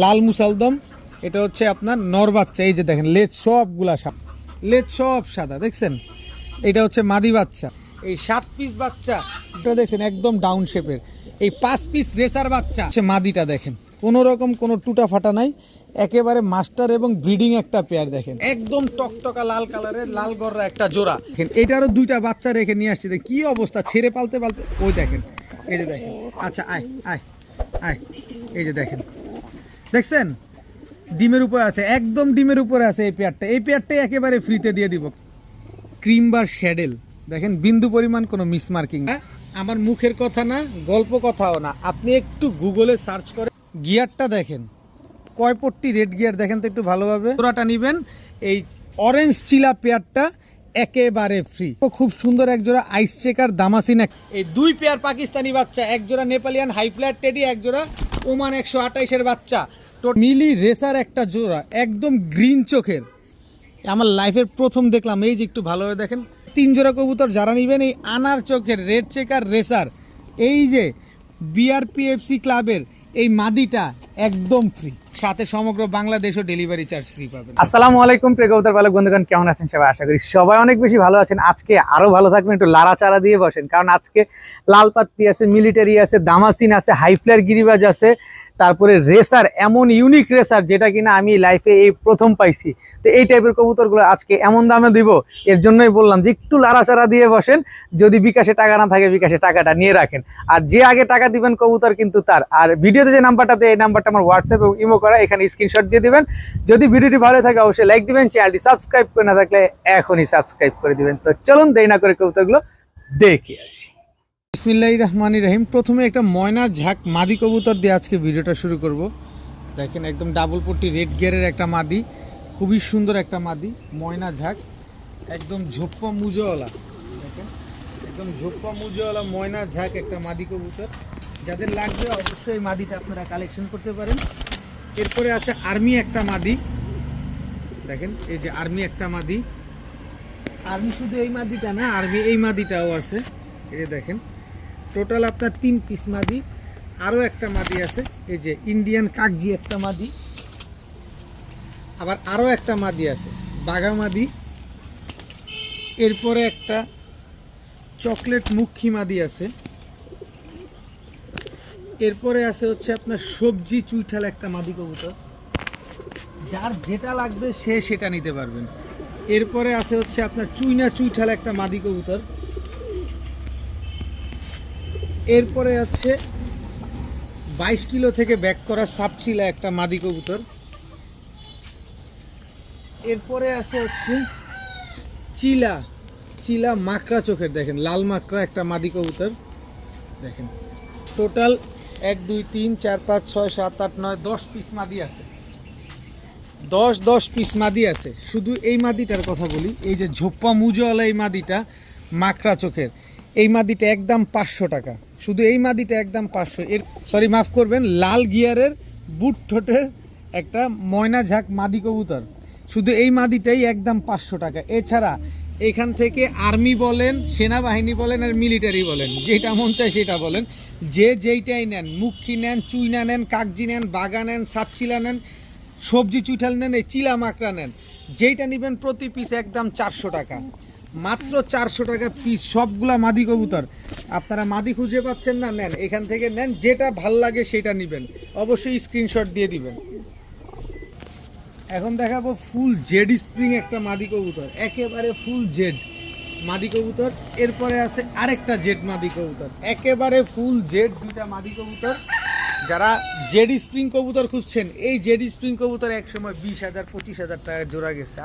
লাল মুসালদম, এটা হচ্ছে আপনার নর বাচ্চা। এই যে দেখেন লেজ সবগুলা সাদা, লেজ সব সাদা দেখছেন। এটা হচ্ছে মাদি বাচ্চা। এই 7 পিস বাচ্চা এটা দেখছেন একদম ডাউন শেপের। এই 5 পিস রেসার বাচ্চা হচ্ছে মাদিটা। দেখেন কোনো রকম কোনো টুটা ফাটা নাই, একেবারে মাস্টার এবং ব্রিডিং একটা পেয়ার। দেখেন একদম টকটকা লাল কালারের, লাল গররা একটা জোড়া। দেখেন এটারও 2টা বাচ্চা রেখে নিয়ে আসছি। কি অবস্থা, ছেড়ে পালতে পালতে ওই দেখেন। এই যে দেখেন, আচ্ছা আয় আয় আয়, এই যে দেখেন দেখছেন ডিমের উপরে আছে, একদম ডিমের উপরে আছে এই পেয়ারটা। এই পেয়ারটাই একেবারে ফ্রিতে দিয়ে দিব। ক্রিম বার শ্যাডেল দেখেন, বিন্দু পরিমাণ কোনো মিসমার্কিং। আমার মুখের কথা না, গল্প কথাও না, আপনি একটু গুগলে সার্চ করে গিয়ারটা দেখেন, কয় পট্টি রেড গিয়ার দেখেন তো একটু ভালোভাবে। জোড়াটা নেবেন এই অরেঞ্জ চিলা পেয়ারটা একেবারে ফ্রি। খুব সুন্দর এক জোড়া আইস চেকার দামাসিন। এই 2 পেয়ার পাকিস্তানি বাচ্চা, এক জোড়া নেপালিয়ান হাই ফ্ল্যাট টেডি, এক জোড়া ওমান 128-এর বাচ্চা। তো মিলি রেসার একটা জোড়া, একদম গ্রিন চোখের। আমার লাইফের প্রথম দেখলাম। এই যে একটু ভালোভাবে দেখেন 3 জোড়া কবুতর যারা নেবেন, এই আনার চোখের রেড চেকার রেসার, এই যে বিআরপিএফসি ক্লাবের এই মাদিটা একদম ফ্রি, সাথে সমগ্র বাংলাদেশও ডেলিভারি চার্জ ফ্রি পাবেন। আসসালামু আলাইকুম প্রিয় কবুতর পালক বন্ধুগণ, কেমন আছেন সবাই? আশা করি সবাই অনেক বেশি ভালো আছেন। আজকে আরো ভালো থাকবেন, একটু লাড়াচাড়া দিয়ে বসেন, কারণ আজকে লাল পাত্তি আছে, মিলিটারি আছে, দামাসিন আছে, হাইফ্লার গিরিবাজ আছে, তারপরে রেসার, এমন ইউনিক রেসার যেটা কিনা আমি লাইফে এই প্রথম পাইছি। তো এই টাইপের কবুতরগুলো আজকে এমন দামে দিব, এর জন্যই বললাম যে একটু লাড়াচাড়া দিয়ে বসেন। যদি বিকাশে টাকা না থাকে, বিকাশে টাকাটা নিয়ে রাখেন, আর যে আগে টাকা দিবেন কবুতর কিন্তু তার। আর ভিডিওতে যে নাম্বারটা দেয়, এই নাম্বারটা আমার হোয়াটসঅ্যাপ এবং ইমো করা, এখানে স্ক্রিনশট দিয়ে দিবেন। যদি ভিডিওটি ভালো থাকে অবশ্যই লাইক দিবেন, চ্যানেলটি সাবস্ক্রাইব করে না থাকলে এখনই সাবস্ক্রাইব করে দিবেন। তো চলুন দেরি না করে কবুতরগুলো দেখে আসি। বিসমিল্লাহির রহমানির রহিম। প্রথমে একটা ময়নার ঝাঁক মাদি কবুতর দিয়ে আজকে ভিডিওটা শুরু করব। দেখেন একদম ডাবল পট্টি রেড গিয়ারের একটা মাদি, খুবই সুন্দর একটা মাদি, ময়না ঝাঁক, একদম ঝোপ্পা মুজোওয়ালা। দেখেন একদম ঝোপ্পা মুজোওয়ালা ময়না ঝাঁক একটা মাদি কবুতর। যাদের লাগবে অবশ্যই এই মাদিটা আপনারা কালেকশন করতে পারেন। এরপরে আছে আর্মি একটা মাদি। দেখেন এই যে আর্মি একটা মাদি। আর্মি শুধু এই মাদিটা না, আর্মি এই মাদিটাও আছে। এই যে দেখেন টোটাল আপনার 3 পিস মাদি। আরও একটা মাদি আছে, এই যে ইন্ডিয়ান কাকজি একটা মাদি। আবার আরও একটা মাদি আছে, বাঘা মাদি। এরপরে একটা চকলেট মুখী মাদি আছে। এরপরে আছে হচ্ছে আপনার সবজি চুইঠাল একটা মাদি কবুতর। যার যেটা লাগবে সে সেটা নিতে পারবেন। এরপরে আছে হচ্ছে আপনার চুইনা চুইঠাল একটা মাদি কবুতর। এরপরে আছে 22 কিলো থেকে ব্যাক করা সাপচিলা একটা মাদি কবুতর। এরপরে আছে হচ্ছে চিলা চিলা মাকড়া চোখের, দেখেন লাল মাকড়া একটা মাদি কবুতর। দেখেন টোটাল 1 2 3 4 5 6 7 8 9 10 পিস মাদি আছে। 10 পিস মাদি আছে। শুধু এই মাদিটার কথা বলি, এই যে ঝোপ্পা মুজোওয়ালা এই মাদিটা মাকড়া চোখের, এই মাদিটা একদম 500 টাকা। শুধু এই মাদিটা একদম 500। এর সরি মাফ করবেন, লাল গিয়ারের বুট ঠোঁটের একটা ময়না ঝাঁক মাদি কবুতর, শুধু এই মাদিটাই একদম 500 টাকা। এছাড়া এখান থেকে আর্মি বলেন, সেনাবাহিনী বলেন, আর মিলিটারি বলেন, যেটা মন চায় সেটা বলেন, যে যেইটাই নেন, মুখী নেন, চুইনা নেন, কাকজি নেন, বাগা নেন, সাপচিলা নেন, সবজি চুইঠাল নেন, এই চিলা মাকড়া নেন, যেইটা নেবেন প্রতি পিস একদম 400 টাকা, মাত্র 400 টাকা পিস। সবগুলা মাদি কবুতর। আপনারা মাদি খুঁজে পাচ্ছেন না, নেন এখান থেকে নেন, যেটা ভাল লাগে সেটা নেবেন, অবশ্যই স্ক্রিনশট দিয়ে দিবেন। এখন দেখাবো ফুল জেড স্প্রিং একটা মাদি কবুতর, একেবারে ফুল জেড মাদি কবুতর। এরপরে আছে আরেকটা জেড মাদি কবুতর, একেবারে ফুল জেড 2টা মাদি কবুতর। যারা জেড স্প্রিং কবুতর খুঁজছেন, এই জেড স্প্রিং কবুতর একসময় 20,000 25,000 টাকা জোড়া গেছে।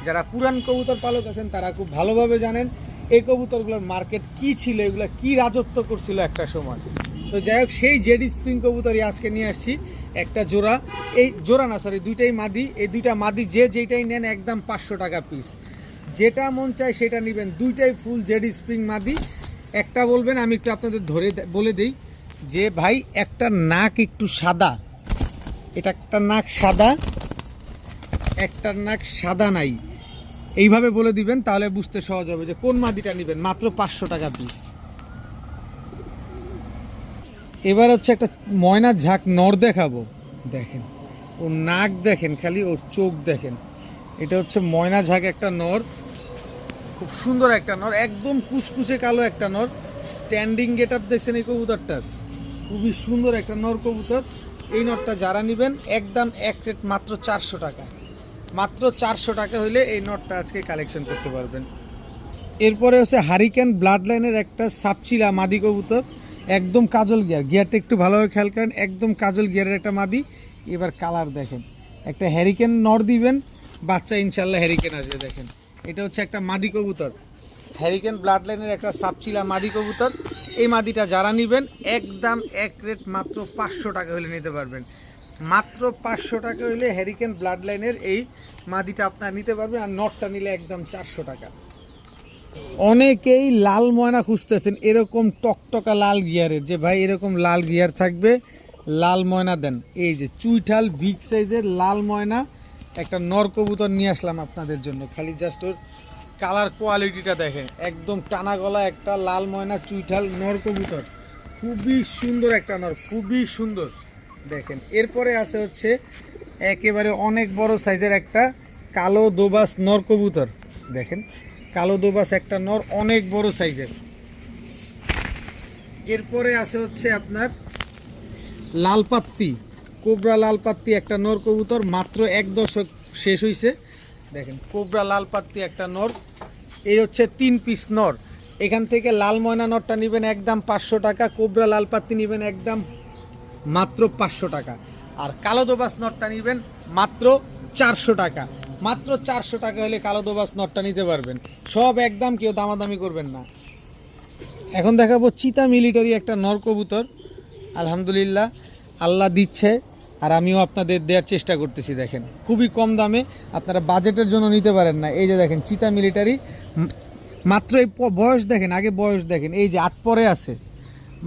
যারা পুরান কবুতর পালক আছেন তারা খুব ভালোভাবে জানেন এই কবুতরগুলোর মার্কেট কি ছিল, এগুলো কি রাজত্ব করছিল একটা সময়। তো যাই হোক, সেই জেড স্প্রিং কবুতরই আজকে নিয়ে আসছি একটা জোড়া। এই জোড়া না, সরি 2টাই মাদি। এই 2টা মাদি যে যেইটাই নেন একদম 500 টাকা পিস, যেটা মন চায় সেটা নেবেন। 2টাই ফুল জেড স্প্রিং মাদি। একটা বলবেন, আমি একটু আপনাদের ধরে বলে দিই যে ভাই একটা নাক একটু সাদা, এটা একটা নাক সাদা, একটা নাক সাদা নাই, এইভাবে বলে দিবেন, তাহলে বুঝতে সহজ হবে যে কোন মাদিটা নেবেন। মাত্র 500 টাকা পিস। এবার হচ্ছে একটা ময়নার ঝাঁক নর দেখাবো। দেখেন ওর নাক দেখেন, খালি ওর চোখ দেখেন। এটা হচ্ছে ময়না ঝাঁক একটা নর, খুব সুন্দর একটা নর, একদম কুচকুচে কালো একটা নর। স্ট্যান্ডিং গেট আপ দেখছেন এই কবুতরটার, খুবই সুন্দর একটা নর কবুতর। এই নরটা যারা নেবেন একদম এক রেট মাত্র 400 টাকা, মাত্র 400 টাকা হইলে এই নরটা আজকে কালেকশন করতে পারবেন। এরপরে হচ্ছে হারিকেন ব্লাড লাইনের একটা সাপচিলা মাদি কবুতর, একদম কাজল গিয়ার, গিয়ারটা একটু ভালোভাবে খেয়াল করেন, একদম কাজল গিয়ারের একটা মাদি। এবার কালার দেখেন, একটা হ্যারিকেন নর দিবেন, বাচ্চা ইনশাল্লাহ হ্যারিকেন আসবে। দেখেন এটা হচ্ছে একটা মাদি কবুতর, হ্যারিকেন ব্লাড লাইনের একটা সাপচিলা মাদি কবুতর। এই মাদিটা যারা নেবেন একদম এক রেট মাত্র 500 টাকা হলে নিতে পারবেন, মাত্র 500 টাকা হলে হ্যারিকেন ব্লাড লাইনের এই মাদিটা আপনারা নিতে পারবেন। আর নটটা নিলে একদম 400 টাকা। অনেকেই লাল ময়না খুঁজতেছেন, এরকম টকটকা লাল গিয়ারের, যে ভাই এরকম লাল গিয়ার থাকবে, লাল ময়না দেন। এই যে চুইঠাল বিগ সাইজের লাল ময়না একটা নর কবুতর নিয়ে আসলাম আপনাদের জন্য। খালি জাস্ট ওর কালার কোয়ালিটিটা দেখেন, একদম টানা গলা একটা লাল ময়না চুইঠাল নর কবুতর, খুবই সুন্দর একটা নর, খুবই সুন্দর। দেখেন এরপরে আছে হচ্ছে একেবারে অনেক বড় সাইজের একটা কালো দোবাস নর কবুতর। দেখেন কালো দোবাস একটা নর, অনেক বড় সাইজের। এরপরে আছে হচ্ছে আপনার লালপাত্তি, কোবরা লালপাত্তি একটা নর কবুতর, মাত্র 1 দশক শেষ হয়েছে। দেখেন কোবরা লালপাত্তি একটা নর, এই হচ্ছে 3 পিস নর। এখান থেকে লাল ময়না নরটা নেবেন একদম 500 টাকা, কোবরা লালপাত্তি নেবেন একদম মাত্র 500 টাকা, আর কালো দোবাস নরটা নেবেন মাত্র 400 টাকা। মাত্র 400 টাকা হলে কালো দোবাস নটটা নিতে পারবেন। সব একদম, কেউ দামাদামি করবেন না। এখন দেখাবো চিতা মিলিটারি একটা নর কবুতর। আলহামদুলিল্লাহ আল্লাহ দিচ্ছে, আর আমিও আপনাদের দেওয়ার চেষ্টা করতেছি। দেখেন খুবই কম দামে, আপনারা বাজেটের জন্য নিতে পারেন না। এই যে দেখেন চিতা মিলিটারি, মাত্র এই বয়স দেখেন, আগে বয়স দেখেন, এই যে 8 পরে আছে,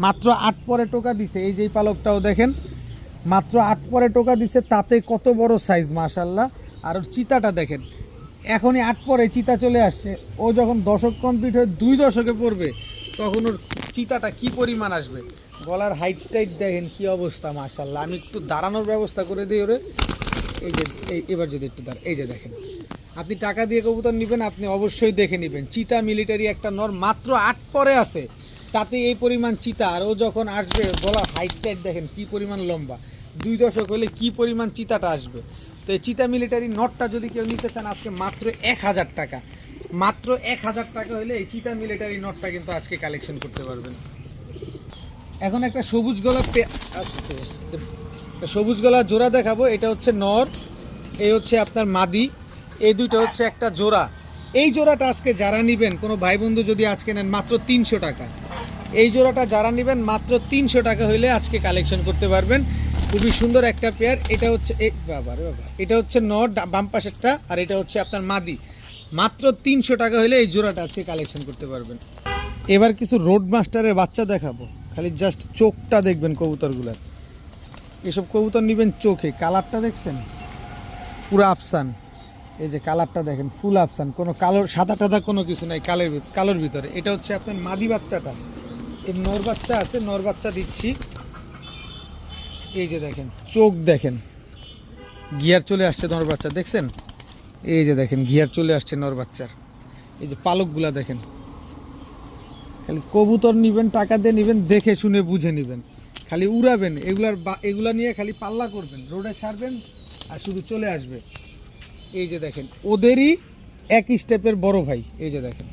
মাত্র 8 পরে টোকা দিছে। এই যে এই পালকটাও দেখেন, মাত্র 8 পরে টোকা দিছে, তাতে কত বড় সাইজ মাশাআল্লাহ। আর ওর চিতাটা দেখেন, এখনই 8 পরে চিতা চলে আসছে, ও যখন দশক কমপ্লিট হয়ে 2 দশকে পড়বে তখন ওর চিতাটা কি পরিমাণ আসবে। গলার হাইট টাইট দেখেন কি অবস্থা মাশাআল্লাহ। আমি একটু দাঁড়ানোর ব্যবস্থা করে দিই ওরে, এই যে এবার যদি একটু দাঁড়া, এই যে দেখেন, আপনি টাকা দিয়ে কবুতর নেবেন, আপনি অবশ্যই দেখে নেবেন। চিতা মিলিটারি একটা নর, মাত্র 8 পরে আছে, তাতে এই পরিমাণ চিতা। আর ও যখন আসবে, গলার হাইট টাইট দেখেন কি পরিমাণ লম্বা, 2 দশক হলে কি পরিমাণ চিতাটা আসবে। তো এই চিতা মিলিটারি নটটা যদি কেউ নিতে চান আজকে মাত্র 1000 টাকা, মাত্র 1000 টাকা হলে এই চিতা মিলিটারি নটটা কিন্তু আজকে কালেকশন করতে পারবেন। এখন একটা সবুজ গলা আসছে, সবুজ গলা জোড়া দেখাবো। এটা হচ্ছে নর, এই হচ্ছে আপনার মাদি, এই দুইটা হচ্ছে একটা জোড়া। এই জোড়াটা আজকে যারা নেবেন, কোনো ভাই বন্ধু যদি আজকে নেন মাত্র 300 টাকা। এই জোড়াটা যারা নেবেন মাত্র 300 টাকা হইলে আজকে কালেকশন করতে পারবেন। খুবই সুন্দর একটা পেয়ার। এটা হচ্ছে এই বাবা রে বাবা, এটা হচ্ছে নর বাম পাশেরটা, আর এটা হচ্ছে আপনার মাদি। মাত্র 300 টাকা হলে এই জোড়াটা আজকে কালেকশন করতে পারবেন। এবার কিছু রোড মাস্টারের বাচ্চা দেখাবো, খালি জাস্ট চোখটা দেখবেন কবুতরগুলার। এসব কবুতর নেবেন চোখে, কালারটা দেখছেন পুরো আফসান। এই যে কালারটা দেখেন ফুল আফসান, কোনো কালো সাদা টাদা কোনো কিছু নাই কালোর ভিতরে। এটা হচ্ছে আপনার মাদি বাচ্চাটা, এই নর বাচ্চা আছে, নর বাচ্চা দিচ্ছি। এই যে দেখেন চোখ দেখেন, গিয়ার চলে আসছে নর বাচ্চা, দেখছেন? এই যে দেখেন গিয়ার চলে আসছে নর বাচ্চার। এই যে পালকগুলা দেখেন। খালি কবুতর নেবেন, টাকা দিয়ে নেবেন, দেখে শুনে বুঝে নেবেন, খালি উড়াবেন। এগুলা নিয়ে খালি পাল্লা করবেন, রোডে ছাড়বেন আর শুধু চলে আসবে। এই যে দেখেন ওদেরই এক স্টেপের বড় ভাই। এই যে দেখেন,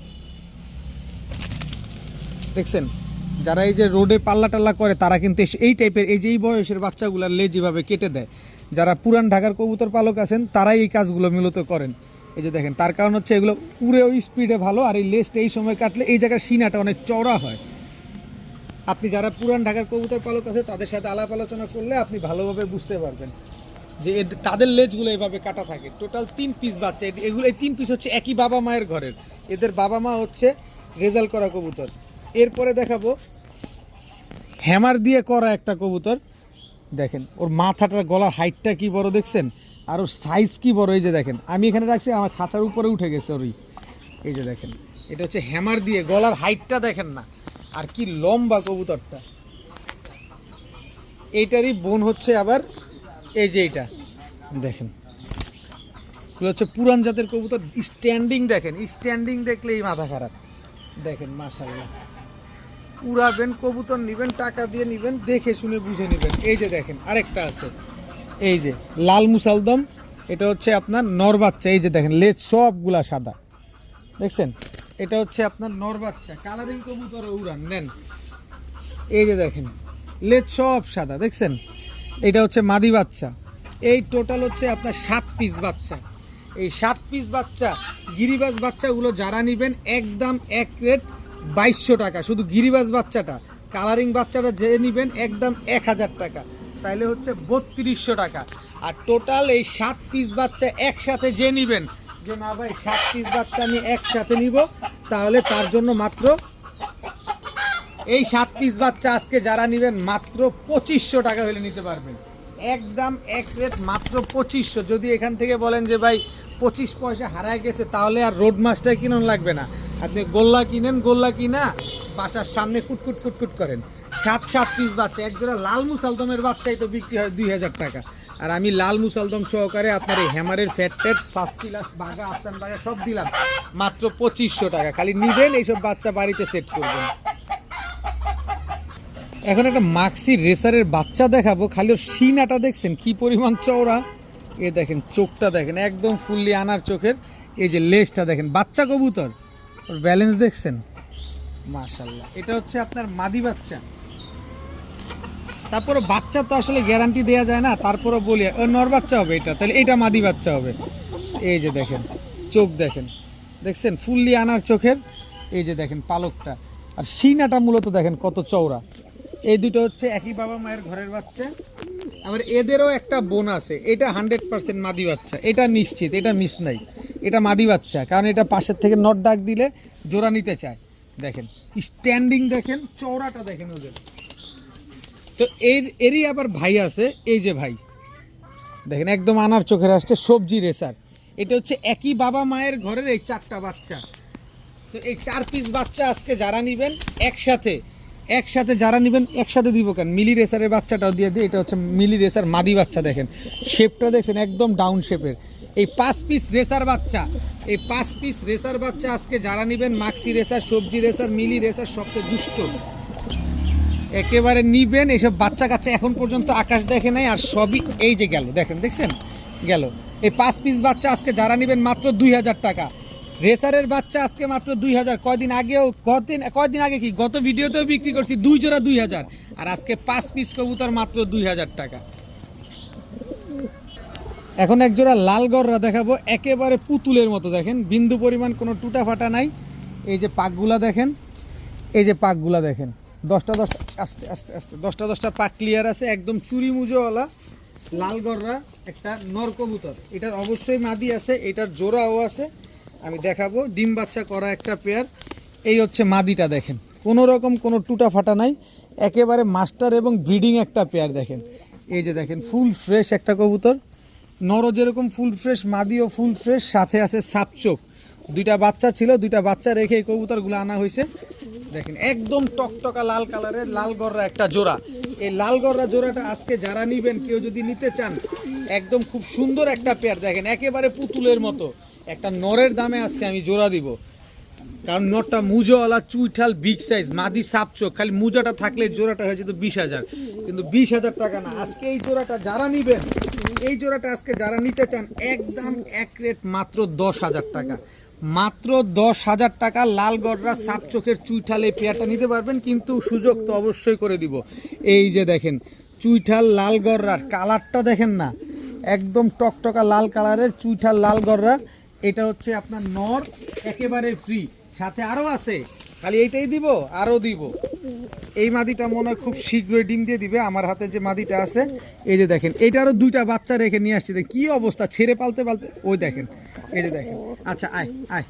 দেখছেন? যারা এই যে রোডে পাল্লা টাল্লা করে তারা কিন্তু এই টাইপের, এই যে এই বয়সের বাচ্চাগুলার লেজ যেভাবে কেটে দেয়, যারা পুরান ঢাকার কবুতর পালক আছেন তারাই এই কাজগুলো মূলত করেন। এই যে দেখেন, তার কারণ হচ্ছে এগুলো উড়ে ওই স্পিডে ভালো, আর এই লেজটা এই সময় কাটলে এই জায়গার সিনাটা অনেক চওড়া হয়। আপনি যারা পুরান ঢাকার কবুতর পালক আছে তাদের সাথে আলাপ আলোচনা করলে আপনি ভালোভাবে বুঝতে পারবেন যে তাদের লেজগুলো এভাবে কাটা থাকে। টোটাল 3 পিস বাচ্চা, এগুলো এই 3 পিস হচ্ছে একই বাবা মায়ের ঘরের, এদের বাবা মা হচ্ছে রেজাল্ট করা কবুতর। এরপরে দেখাবো হ্যামার দিয়ে করা একটা কবুতর। দেখেন ওর মাথাটার গলার হাইটটা কি বড় দেখছেন, আর ওর সাইজ কি বড়। এই যে দেখেন, আমি এখানে রাখছি, আমার খাঁচার উপরে উঠে গেছে ওরই। এই যে দেখেন, এটা হচ্ছে হ্যামার দিয়ে, গলার হাইটটা দেখেন না, আর কি লম্বা কবুতরটা। এইটারই বোন হচ্ছে আবার এই যে এইটা দেখেন, এগুলো হচ্ছে পুরান জাতের কবুতর। স্ট্যান্ডিং দেখেন, স্ট্যান্ডিং দেখলেই মাথা খারাপ। দেখেন মাশাআল্লাহ, উড়াবেন কবুতর, নিবেন টাকা দিয়ে নিবেন, দেখে শুনে বুঝে নেবেন। এই যে দেখেন আরেকটা আছে, এই যে লাল মুসালদম, এটা হচ্ছে আপনার নর বাচ্চা। এই যে দেখেন লেজ সবগুলা সাদা, দেখছেন? এটা হচ্ছে আপনার নর বাচ্চা, কালারিং কবুতর উড়ান নেন। এই যে দেখেন লেজ সব সাদা, দেখছেন? এটা হচ্ছে মাদি বাচ্চা। এই টোটাল হচ্ছে আপনার 7 পিস বাচ্চা। এই 7 পিস বাচ্চা গিরিবাজ বাচ্চাগুলো যারা নেবেন একদম এক রেট 2200 টাকা, শুধু গিরিবাজ বাচ্চাটা। কালারিং বাচ্চাটা যে নেবেন একদম 1000 টাকা, তাইলে হচ্ছে 3200 টাকা। আর টোটাল এই 7 পিস বাচ্চা একসাথে যে নেবেন, যে না ভাই 7 পিস বাচ্চা আমি একসাথে নিব, তাহলে তার জন্য মাত্র এই 7 পিস বাচ্চা আজকে যারা নেবেন মাত্র 2500 টাকা হলে নিতে পারবেন। একদম এক রেট মাত্র 2500। যদি এখান থেকে বলেন যে ভাই 25 পয়সা হারায় গেছে, তাহলে আর রোড মাস্টার কিনুন লাগবে না, আপনি গোল্লা কিনেন, গোল্লা কিনা বাসার সামনে কুটকুট কুটকুট করেন। 7 পিস বাচ্চা, একজোড়া লাল মুসালদমের বাচ্চাই তো বিক্রি হয় 2000 টাকা। আর আমি লাল মুসালদম সহকারে আপনার এই হ্যামারের ফ্যাট ট্যাট সাতপিলাস বাগা আফসান বাগা সব দিলাম মাত্র 2500 টাকা। খালি নিবেন, এইসব বাচ্চা বাড়িতে সেট করবেন। এখন একটা মাক্সি রেসারের বাচ্চা দেখাবো, খালি ওর সিনাটা দেখছেন কি পরিমাণ চওড়া। এ দেখেন চোখটা দেখেন একদম ফুললি আনার চোখের। এই যে লেজটা দেখেন, বাচ্চা কবুতর, ওর ব্যালেন্স দেখছেন মাশাআল্লাহ। এটা হচ্ছে আপনার মাদি বাচ্চা। তারপরে বাচ্চা তো আসলে গ্যারান্টি দেওয়া যায় না, তারপরে বলি ওই নর বাচ্চা হবে এটা, তাহলে এটা মাদি বাচ্চা হবে। এই যে দেখেন চোখ দেখেন, দেখছেন ফুললি আনার চোখের। এই যে দেখেন পালকটা, আর সিনাটা মূলত দেখেন কত চওড়া। এই দুটো হচ্ছে একই বাবা মায়ের ঘরের বাচ্চা। আবার এদেরও একটা বোন আছে, এটা 100% মাদি বাচ্চা, এটা নিশ্চিত, এটা মিস নাই, এটা মাদি বাচ্চা। কারণ এটা পাশের থেকে নট ডাক দিলে জোড়া নিতে চায়। দেখেন স্ট্যান্ডিং দেখেন, চওড়াটা দেখেন ওদের। তো এরই আবার ভাই আছে, এই যে ভাই দেখেন একদম আনার চোখের আসছে, সবজি রেসার। এটা হচ্ছে একই বাবা মায়ের ঘরের এই 4টা বাচ্চা। তো এই 4 পিস বাচ্চা আজকে যারা নেবেন একসাথে যারা নেবেন একসাথে দিব। কেন, মিলি রেসারের বাচ্চাটাও দিয়ে দিই। এটা হচ্ছে মিলি রেসার মাদি বাচ্চা, দেখেন শেপটা দেখছেন একদম ডাউন শেপের। এই 5 পিস রেসার বাচ্চা, এই 5 পিস রেসার বাচ্চা আজকে যারা নেবেন, মাক্সি রেসার, সবজি রেসার, মিলি রেসার, সবচেয়ে দুষ্ট একেবারে নিবেন। এইসব বাচ্চা কাচ্চা এখন পর্যন্ত আকাশ দেখে নাই, আর সবই এই যে গেল, দেখেন দেখছেন গেল। এই 5 পিস বাচ্চা আজকে যারা নেবেন মাত্র 2000 টাকা। রেসারের বাচ্চা আজকে মাত্র 2000। কয়দিন আগে কি গত ভিডিওতেও বিক্রি করছি 2 জোড়া 2000, আর আজকে 5 পিস কবুতর মাত্র 2000 টাকা। এখন এক জোড়া লাল গররা দেখাবো, একেবারে পুতুলের মতো, দেখেন বিন্দু পরিমাণ কোনো টুটা ফাটা নাই। এই যে পাকগুলা দেখেন, এই যে পাকগুলা দেখেন, 10টা আস্তে আস্তে আস্তে 10টা পাক ক্লিয়ার আছে, একদম চুরি মুজোওয়ালা লাল গররা একটা নর কবুতর। এটার অবশ্যই মাদি আছে, এটার জোড়াও আছে, আমি দেখাবো। ডিম বাচ্চা করা একটা পেয়ার। এই হচ্ছে মাদিটা, দেখেন কোনো রকম কোনো টুটা ফাটা নাই, একেবারে মাস্টার এবং ব্রিডিং একটা পেয়ার। দেখেন এই যে দেখেন ফুল ফ্রেশ একটা কবুতর, নরও যেরকম ফুল ফ্রেশ, মাদিও ফুল ফ্রেশ, সাথে আছে সাপচোক। 2টা বাচ্চা ছিল, 2টা বাচ্চা রেখে এই কবুতরগুলো আনা হয়েছে। দেখেন একদম টকটকা লাল কালারের লাল গররা একটা জোড়া। এই লাল গররা জোড়াটা আজকে যারা নিবেন, কেউ যদি নিতে চান, একদম খুব সুন্দর একটা পেয়ার। দেখেন একেবারে পুতুলের মতো একটা নরের দামে আজকে আমি জোড়া দিব। কারণ নরটা মুজোওয়ালা, চুইঠাল, বিগ সাইজ, মাদি সাপচোক। খালি মুজোটা থাকলে জোড়াটা হয়ে যেত 20000, কিন্তু 20000 টাকা না। আজকে এই জোড়াটা যারা নিবেন, এই জোড়াটা আজকে যারা নিতে চান, একদম এক রেট মাত্র 10000 টাকা। মাত্র 10000 টাকা লাল গররা সাপচোখের চুইঠাল এই পেয়ারটা নিতে পারবেন, কিন্তু সুযোগ তো অবশ্যই করে দিব। এই যে দেখেন চুইঠাল লাল গররার কালারটা দেখেন না, একদম টকটকা লাল কালারের চুইঠাল লাল গররা। এটা হচ্ছে আপনার নর, একেবারে ফ্রি, সাথে আরও আছে, খালি এইটাই দিব, আরও দিব। এই মাদিটা মনে হয় খুব শীঘ্রই ডিম দিয়ে দিবে। আমার হাতে যে মাদিটা আছে, এই যে দেখেন এইটারও 2টা বাচ্চা রেখে নিয়ে আসছি। কি অবস্থা, ছেড়ে পালতে পালতে, ওই দেখেন, এই যে দেখেন। আচ্ছা আয় আয়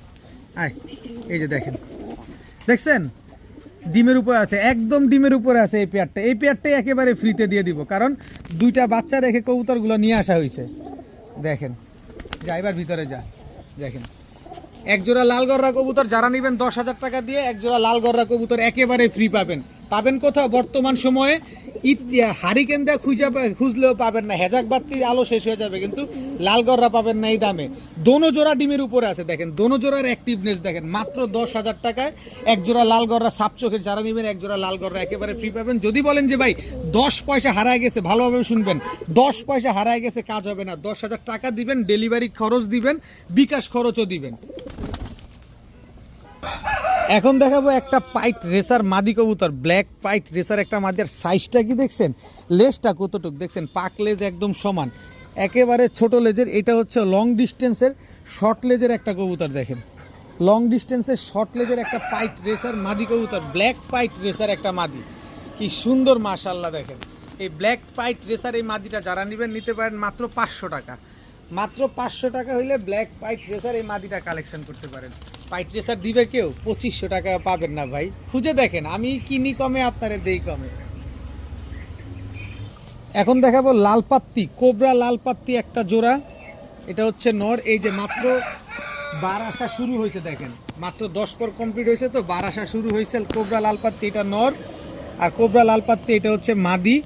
আয়, এই যে দেখেন, দেখছেন ডিমের উপরে আছে, একদম ডিমের উপরে আছে এই পেয়ারটা। এই পেয়ারটাই একেবারে ফ্রিতে দিয়ে দিব, কারণ 2টা বাচ্চা রেখে কবুতরগুলো নিয়ে আসা হয়েছে। দেখেন যা, এবার ভিতরে যা। দেখেন এক জোড়া লাল গররা কবুতর যারা নেবেন 10000 টাকা দিয়ে, এক জোড়া লাল গররা কবুতর একেবারে ফ্রি পাবেন। পাবেন কোথাও বর্তমান সময়ে হারিকেন দিয়ে খুঁজলেও পাবেন না, হেজাক বাতির আলো শেষ হয়ে যাবে, কিন্তু লালগররা পাবেন না এই দামে। দোনো জোড়া ডিমের উপরে আছে, দেখেন দোনো জোড়ার অ্যাক্টিভনেস দেখেন, মাত্র 10,000 টাকায় এক জোড়া লালগররা সাপ চোখের যারা নেবেন এক জোড়া লালগররা একেবারে ফ্রি পাবেন। যদি বলেন যে ভাই 10 পয়সা হারায় গেছে, ভালোভাবে শুনবেন, 10 পয়সা হারায় গেছে কাজ হবে না, 10,000 টাকা দিবেন, ডেলিভারি খরচ দিবেন, বিকাশ খরচও দিবেন। এখন দেখাবো একটা পাইট রেসার মাদি কবুতর, ব্ল্যাক পাইট রেসার একটা মাদি। আর সাইজটা কি দেখছেন, লেজটা কতটুক দেখছেন, পাক লেজ একদম সমান, একেবারে ছোট লেজের। এটা হচ্ছে লং ডিস্টেন্সের শর্ট লেজের একটা কবুতর, দেখেন লং ডিস্টেন্সের শর্ট লেজের একটা পাইট রেসার মাদি কবুতর, ব্ল্যাক পাইট রেসার একটা মাদি, কি সুন্দর মাশাআল্লাহ। দেখেন এই ব্ল্যাক পাইট রেসার এই মাদিটা যারা নেবেন নিতে পারেন মাত্র 500 টাকা, মাত্র 500 টাকা হইলে ব্ল্যাক পাইট রেসার এই মাদিটা কালেকশন করতে পারেন। পাইট রেসার দিবে কেউ? 2500 টাকা পাবেন না ভাই, খুঁজে দেখেন, আমি কিনি কমে আপনারে দেই কমে। এখন দেখাবো লালপাত্তি, কোবরা লালপাত্তি একটা জোড়া, এটা হচ্ছে নর। এই যে মাত্র বার আসা শুরু হয়েছে, দেখেন মাত্র 10 পর কমপ্লিট হয়েছে, তো বার আসা শুরু হয়েছে। কোবরা লালপাত্তি এটা নর, আর কোবরা লালপাত্তি এটা হচ্ছে মাদি।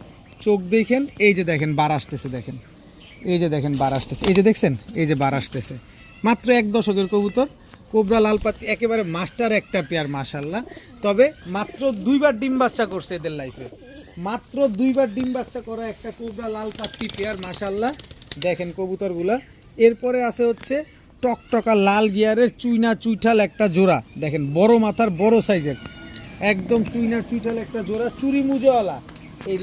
চোখ দেখেন, এই যে দেখেন বার আসতেছে, দেখেন এই যে দেখেন বার আসতেছে, এই যে দেখছেন এই যে বার আসতেছে, মাত্র 1 দশকের কবুতর। কোবরা লালপাত্তি একেবারে মাস্টার একটা পেয়ার মাশাআল্লাহ। তবে মাত্র 2বার ডিম বাচ্চা করছে এদের লাইফে, মাত্র 2বার ডিম বাচ্চা করা একটা কোবরা লালপাত্তি পেয়ার মাশাআল্লাহ। দেখেন কবুতরগুলা। এরপরে আছে হচ্ছে টকটকা লাল গিয়ারের চুইনা চুইঠাল একটা জোড়া, দেখেন বড় মাথার বড় সাইজের একদম চুইনা চুইঠাল একটা জোড়া, চুরি মুজোওয়ালা। এই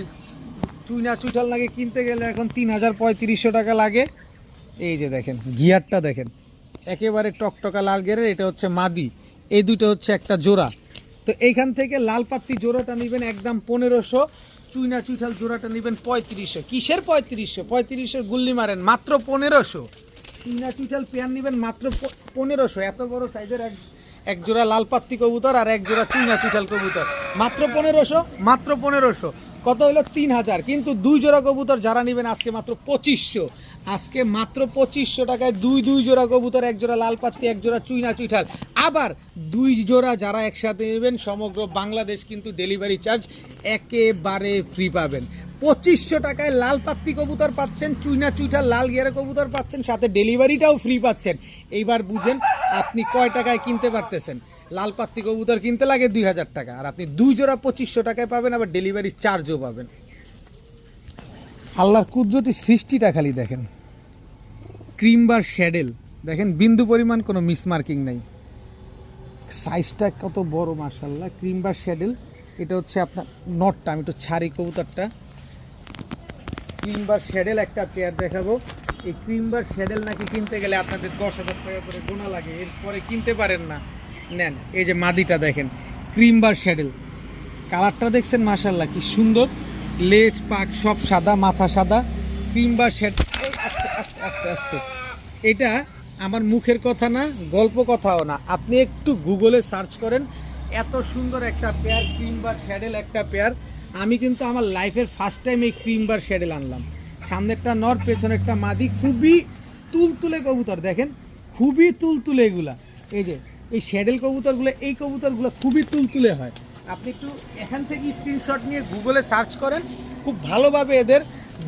চুইনা চুইঠাল লাগে কিনতে গেলে এখন 3,000-3,500 টাকা লাগে। এই যে দেখেন গিয়ারটা দেখেন, একেবারে টকটকা লাল গিয়ারের, এটা হচ্ছে মাদি, এই দুটো হচ্ছে একটা জোড়া। তো এইখান থেকে লালপাত্তি জোড়াটা নেবেন একদম 1500, চুইনা চুইঠাল জোড়াটা নেবেন 3500। কিসের 3500? 3500 গুল্লি মারেন, মাত্র 1500। চুইনা চুইঠাল পেয়ার নেবেন মাত্র 1500। এত বড় সাইজের এক জোড়া লালপাত্তি কবুতর আর এক জোড়া চুইনা চুইঠাল কবুতর, মাত্র 1500, মাত্র 1500। কত হলো? 3000। কিন্তু 2 জোড়া কবুতর যারা নেবেন আজকে মাত্র 2500, আজকে মাত্র 2500 টাকায় দুই জোড়া কবুতর, এক জোড়া লালপাত্তি এক জোড়া চুইনা চুইঠাল। আবার 2 জোড়া যারা একসাথে নেবেন সমগ্র বাংলাদেশ কিন্তু ডেলিভারি চার্জ একেবারে ফ্রি পাবেন। 2500 টাকায় লালপাত্তি কবুতর পাচ্ছেন, চুইনা চুইঠাল লাল গিয়ারে কবুতর পাচ্ছেন, সাথে ডেলিভারিটাও ফ্রি পাচ্ছেন। এইবার বুঝেন আপনি কয় টাকায় কিনতে পারতেছেন। লালপাত্তি কবুতর কিনতে লাগে 2000 টাকা, আর আপনি 2 জোড়া 2500 টাকায় পাবেন, আবার ডেলিভারি চার্জও পাবেন। আল্লাহর কুদরতি সৃষ্টিটা খালি দেখেন, ক্রিমবার শ্যাডেল দেখেন, বিন্দু পরিমাণ কোনো মিসমার্কিং নাই, সাইজটা কত বড় মাশাআল্লাহ। ক্রিমবার শ্যাডেল, এটা হচ্ছে আপনার নটটা, আমি একটু ছাড়ি কবুতরটা। ক্রিমবার শ্যাডেল একটা পেয়ার দেখাবো। এই ক্রিমবার শ্যাডেল নাকি কিনতে গেলে আপনাদের 10,000 টাকা করে গোনা লাগে, এরপরে কিনতে পারেন না। নেন এই যে মাদিটা দেখেন, ক্রিমবার শ্যাডেল, কালারটা দেখছেন মাশাআল্লাহ কি সুন্দর, লেজ পাক সব সাদা, মাথা সাদা, ক্রিমবার শ্যাডেল। আস্তে আস্তে আস্তে আস্তে, এটা আমার মুখের কথা না, গল্প কথাও না, আপনি একটু গুগলে সার্চ করেন, এত সুন্দর একটা পেয়ার ক্রিমবার শ্যাডেল একটা পেয়ার। আমি কিন্তু আমার লাইফের ফার্স্ট টাইম এই ক্রিমবার শ্যাডেল আনলাম। সামনেরটা নর, পেছনেরটা মাদি, খুবই তুলতুলে কবুতর, দেখেন খুবই তুলতুলে এগুলা। এই যে এই শ্যাডেল কবুতরগুলো, এই কবুতরগুলো খুবই তুলতুলে হয়। আপনি একটু এখান থেকে স্ক্রিনশট নিয়ে গুগলে সার্চ করেন, খুব ভালোভাবে এদের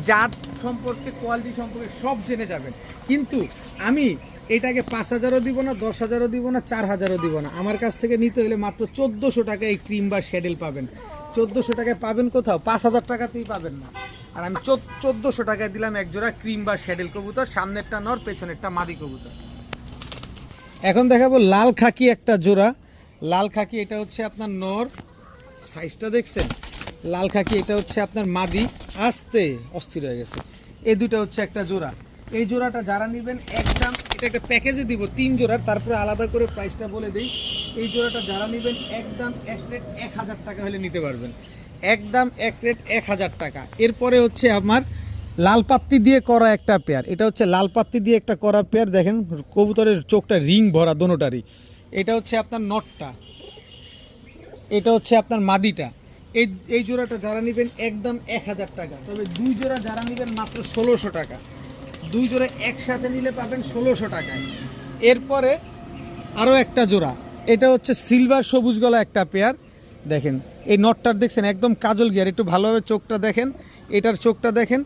জাত সম্পর্কে, কোয়ালিটি সম্পর্কে সব জেনে যাবেন। কিন্তু আমি এটাকে 5000ও দিব না, 10,000ও দিব না, 4000ও দিব না। আমার কাছ থেকে নিতে হলে মাত্র 1400 টাকায় এই ক্রিমবার শ্যাডেল পাবেন। 1400 টাকায় পাবেন কোথাও, 5000 টাকাতেই পাবেন না। আর আমি 1400 টাকায় দিলাম এক জোড়া ক্রিমবার শ্যাডেল কবুতর, সামনেরটা নর, পেছনেরটা মাদি কবুতর। এখন দেখাবো লাল খাকি একটা জোড়া, লাল খাকি এটা হচ্ছে আপনার নর, সাইজটা দেখছেন, লাল খাকি এটা হচ্ছে আপনার মাদি। আস্তে অস্থির হয়ে গেছে। এই দুটো হচ্ছে একটা জোড়া। এই জোড়াটা যারা নেবেন একদম, এটা একটা প্যাকেজে দিব 3 জোড়ার, তারপরে আলাদা করে প্রাইসটা বলে দিই। এই জোড়াটা যারা নেবেন একদম এক রেট 1000 টাকা হলে নিতে পারবেন, একদম এক রেট 1000 টাকা। এরপরে হচ্ছে আমার লালপাত্তি দিয়ে করা একটা পেয়ার, এটা হচ্ছে লালপাত্তি দিয়ে একটা করা পেয়ার, দেখেন কবুতরের চোখটা রিং ভরা দোনোটারই। এটা হচ্ছে আপনার নটটা, এটা হচ্ছে আপনার মাদিটা। এই জোড়াটা যারা নেবেন একদম 1000 টাকা। তবে 2 জোড়া যারা নেবেন মাত্র 1600 টাকা, 2 জোড়া একসাথে নিলে পাবেন 1600 টাকায়। এরপরে আরও একটা জোড়া, এটা হচ্ছে সিলভার সবুজ গলা একটা পেয়ার, দেখেন এই নটটার দেখছেন একদম কাজল গিয়ার, একটু ভালোভাবে চোখটা দেখেন, এটার চোখটা দেখেন।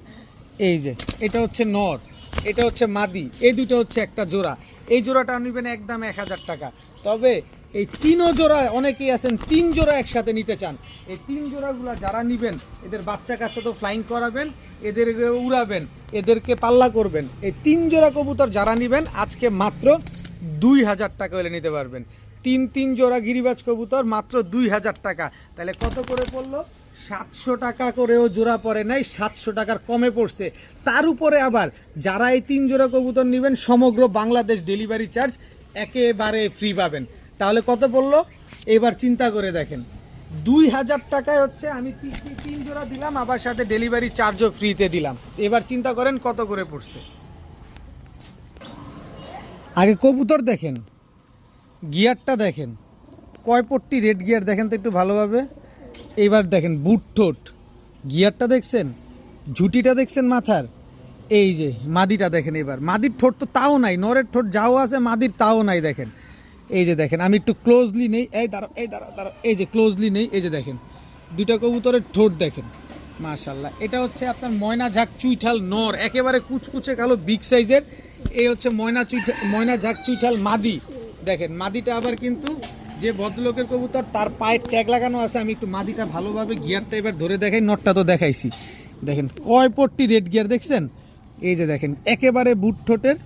এই যে এটা হচ্ছে নর, এটা হচ্ছে মাদি, এই দুটো হচ্ছে একটা জোড়া। এই জোড়াটা নেবেন একদম 1000 টাকা। তবে এই তিনও জোড়া, অনেকেই আছেন 3 জোড়া একসাথে নিতে চান, এই 3 জোড়াগুলো যারা নেবেন এদের বাচ্চা কাচ্চা তো ফ্লাইং করাবেন, এদেরকে উড়াবেন, এদেরকে পাল্লা করবেন। এই 3 জোড়া কবুতর যারা নেবেন আজকে মাত্র 2000 টাকা হলে নিতে পারবেন। 3 জোড়া গিরিবাজ কবুতর মাত্র 2000 টাকা। তাহলে কত করে পড়লো? 700 টাকা করেও জোড়া পড়ে নাই, 700 টাকার কমে পড়ছে। তার উপরে আবার যারা এই 3 জোড়া কবুতর নেবেন সমগ্র বাংলাদেশ ডেলিভারি চার্জ একেবারে ফ্রি পাবেন। তাহলে কত পড়লো এবার চিন্তা করে দেখেন। 2000 টাকায় হচ্ছে আমি 3 জোড়া দিলাম, আবার সাথে ডেলিভারি চার্জও ফ্রিতে দিলাম। এবার চিন্তা করেন কত করে পড়ছে। আগে কবুতর দেখেন, গিয়ারটা দেখেন, কয় পট্টি রেড গিয়ার দেখেন তো একটু ভালোভাবে। এইবার দেখেন বুট ঠোঁট, গিয়ারটা দেখছেন, ঝুটিটা দেখছেন মাথার। এই যে মাদিটা দেখেন, এবার মাদির ঠোঁট তো তাও নাই, নরের ঠোঁট যাও আছে, মাদির তাও নাই দেখেন। এই যে দেখেন, আমি একটু ক্লোজলি নেই, এই দাঁড়াও এই দাঁড়াও দাঁড়াও, এই যে ক্লোজলি নেই, এই যে দেখেন দুইটা কবুতরের ঠোঁট দেখেন, মাশাল্লাহ। এটা হচ্ছে আপনার ময়না ঝাঁক চুইঠাল নর, একেবারে কুচকুচে কালো বিগ সাইজের। এই হচ্ছে ময়না ঝাঁক চুইঠাল মাদি। দেখেন মাদিটা আবার কিন্তু যে ভদ্রলোকের কবুতর তার পায়ের ট্যাগ লাগানো আছে। আমি একটু মাদিটা ভালোভাবে গিয়ারটা এবার ধরে দেখাই, নটটা তো দেখাইছি। দেখেন কয় পট্টি রেড গিয়ার দেখছেন। এই যে দেখেন একেবারে বুট ঠোঁটের,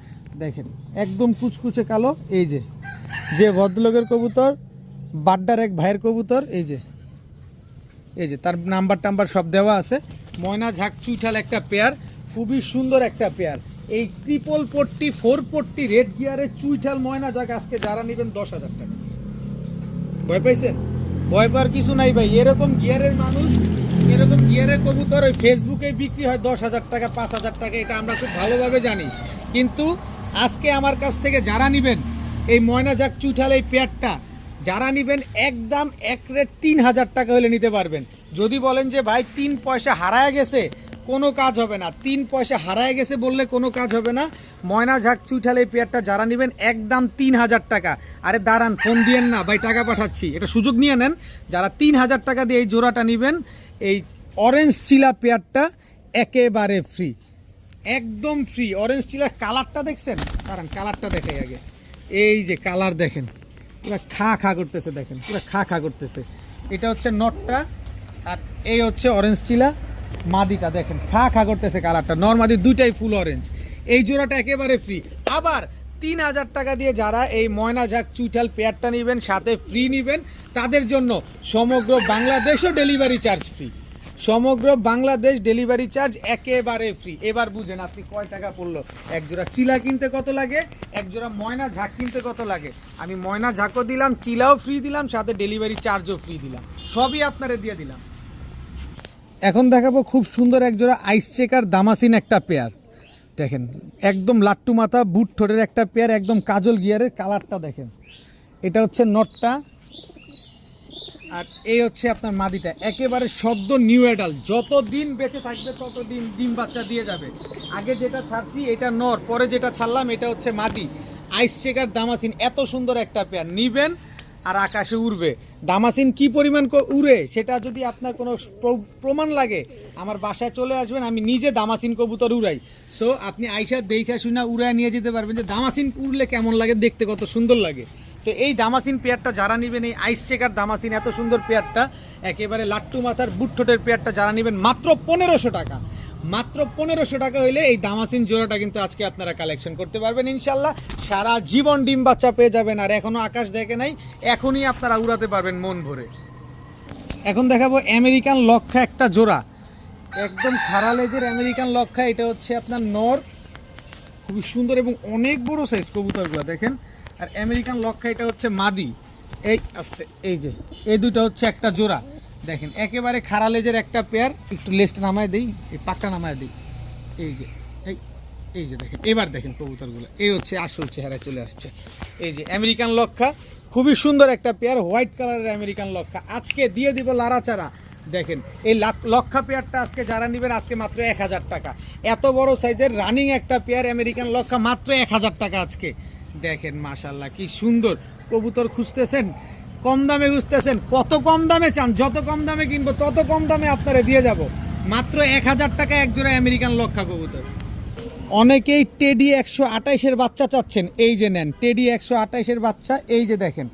দেখেন একদম কুচকুচে কালো। এই যে ভদ্রলোকের কবুতর, বাড্ডার এক ভাইয়ের কবুতর, এই যে তার নাম্বার টাম্বার সব দেওয়া আছে। ময়না ঝাঁক চুইঠাল একটা পেয়ার, খুবই সুন্দর একটা পেয়ার। এই ট্রিপল পট্টি 4 পট্টি রেড গিয়ারের চুইঠাল ময়না ঝাঁক আজকে যারা নেবেন 10,000 টাকা। ভয় পাইছেন? ভয় পাওয়ার কিছু নাই ভাই। এরকম গিয়ারের মানুষ, এরকম গিয়ারের কবুতর ওই ফেসবুকে বিক্রি হয় 10,000 টাকা 5,000 টাকা, এটা আমরা খুব ভালোভাবে জানি। কিন্তু আজকে আমার কাছ থেকে যারা নেবেন এই ময়না ঝাঁক চুইঠাল এই পেয়ারটা যারা নেবেন একদম এক রেট 3,000 টাকা হলে নিতে পারবেন। যদি বলেন যে ভাই 3 পয়সা হারায় গেছে, কোনো কাজ হবে না। 3 পয়সা হারায় গেছে বললে কোনো কাজ হবে না। ময়না ঝাঁক চুইঠাল এই পেয়ারটা যারা নেবেন একদম 3,000 টাকা। আরে দাঁড়ান, ফোন দিয়েন না ভাই, টাকা পাঠাচ্ছি, এটা সুযোগ নিয়ে নেন। যারা 3,000 টাকা দিয়ে এই জোড়াটা নেবেন, এই অরেঞ্জ চিলা পেয়ারটা একেবারে ফ্রি, একদম ফ্রি। অরেঞ্জ চিলার কালারটা দেখছেন? দাঁড়ান কালারটা দেখাই আগে। এই যে কালার দেখেন, পুরো খা করতেছে, দেখেন পুরো খা করতেছে। এটা হচ্ছে নটটা, আর এই হচ্ছে অরেঞ্জ চিলা মাদিটা। দেখেন খা করতেছে কালারটা, নর মাদি দুইটাই ফুল অরেঞ্জ। এই জোড়াটা একেবারে ফ্রি। আবার 3,000 টাকা দিয়ে যারা এই ময়না ঝাঁক চুইঠাল পেয়ারটা নেবেন, সাথে ফ্রি নেবেন, তাদের জন্য সমগ্র বাংলাদেশও ডেলিভারি চার্জ ফ্রি। সমগ্র বাংলাদেশ ডেলিভারি চার্জ একেবারে ফ্রি। এবার বুঝেন আপনি কয় টাকা পড়লো। এক জোড়া চিলা কিনতে কত লাগে, এক জোড়া ময়না ঝাঁক কিনতে কত লাগে। আমি ময়না ঝাঁকও দিলাম, চিলাও ফ্রি দিলাম, সাথে ডেলিভারি চার্জও ফ্রি দিলাম, সবই আপনারে দিয়ে দিলাম। এখন দেখাবো খুব সুন্দর এক জোড়া আইস চেকার দামাসিন একটা পেয়ার। দেখেন একদম লাট্টু মাথা বুট ঠোঁটের একটা পেয়ার, একদম কাজল গিয়ারের। কালারটা দেখেন, এটা হচ্ছে নটটা, আর এই হচ্ছে আপনার মাদিটা। একেবারে সদ্য নিউ অ্যাডাল্ট, যতদিন বেঁচে থাকবে ততদিন ডিম বাচ্চা দিয়ে যাবে। আগে যেটা ছাড়ছি এটা নর, পরে যেটা ছাড়লাম এটা হচ্ছে মাদি। আইস চেকার দামাসিন, এত সুন্দর একটা পেয়ার নিবেন আর আকাশে উড়বে। দামাসিন কি পরিমাণ উড়ে সেটা যদি আপনার কোনো প্রমাণ লাগে আমার বাসায় চলে আসবেন, আমি নিজে দামাসিন কবুতর উড়াই। সো আপনি আইসা দেখা শুনে উড়ায় নিয়ে যেতে পারবেন যে দামাসিন উড়লে কেমন লাগে, দেখতে কত সুন্দর লাগে। তো এই দামাসিন পেয়ারটা যারা নেবেন, এই আইস চেকার দামাসিন এত সুন্দর পেয়ারটা, একেবারে লাট্টু মাথার বুট ঠোঁটের পেয়ারটা যারা নেবেন মাত্র 1500 টাকা। মাত্র 1500 টাকা হইলে এই দামাসিন জোড়াটা কিন্তু আজকে আপনারা কালেকশন করতে পারবেন ইনশাল্লাহ। সারা জীবন ডিম বাচ্চা পেয়ে যাবেন, আর এখনও আকাশ দেখে নাই, এখনই আপনারা উড়াতে পারবেন মন ভরে। এখন দেখাবো আমেরিকান লক্ষা একটা জোড়া, একদম খাড়া লেজের আমেরিকান লক্ষা। এটা হচ্ছে আপনার নর, খুবই সুন্দর এবং অনেক বড় সাইজ কবুতরগুলো দেখেন। আর আমেরিকান লক্ষা এটা হচ্ছে মাদি। এই আস্তে, এই যে এই দুটো হচ্ছে একটা জোড়া। দেখেন একেবারে খাড়া লেজের একটা পেয়ার। একটু লেজটা নামায় দিই, এই পাকটা নামায় দিই। এই যে দেখেন, এবার দেখেন কবুতরগুলো, এই হচ্ছে আসল চেহারা চলে আসছে। এই যে আমেরিকান লক্ষা, খুবই সুন্দর একটা পেয়ার, হোয়াইট কালারের আমেরিকান লক্ষা। আজকে দিয়ে দিব লাড়াচাড়া। দেখেন এই লক্ষা পেয়ারটা আজকে যারা নেবেন আজকে মাত্র 1000 টাকা। এত বড় সাইজের রানিং একটা পেয়ার আমেরিকান লক্ষা মাত্র 1000 টাকা আজকে। দেখেন মাশাল্লাহ কি সুন্দর। কবুতর খুঁজতেছেন, কম দামে খুঁজতেছেন, কত কম দামে চান, যত কম দামে কিনবো তত কম দামে আপনারা দিয়ে যাব। মাত্র 1000 টাকা এক জোড়া আমেরিকান লক্ষা কবুতর। অনেকেই টেডি 128-এর বাচ্চা চাচ্ছেন, এই যে নেন টেডি 128-এর বাচ্চা। এই যে দেখেন,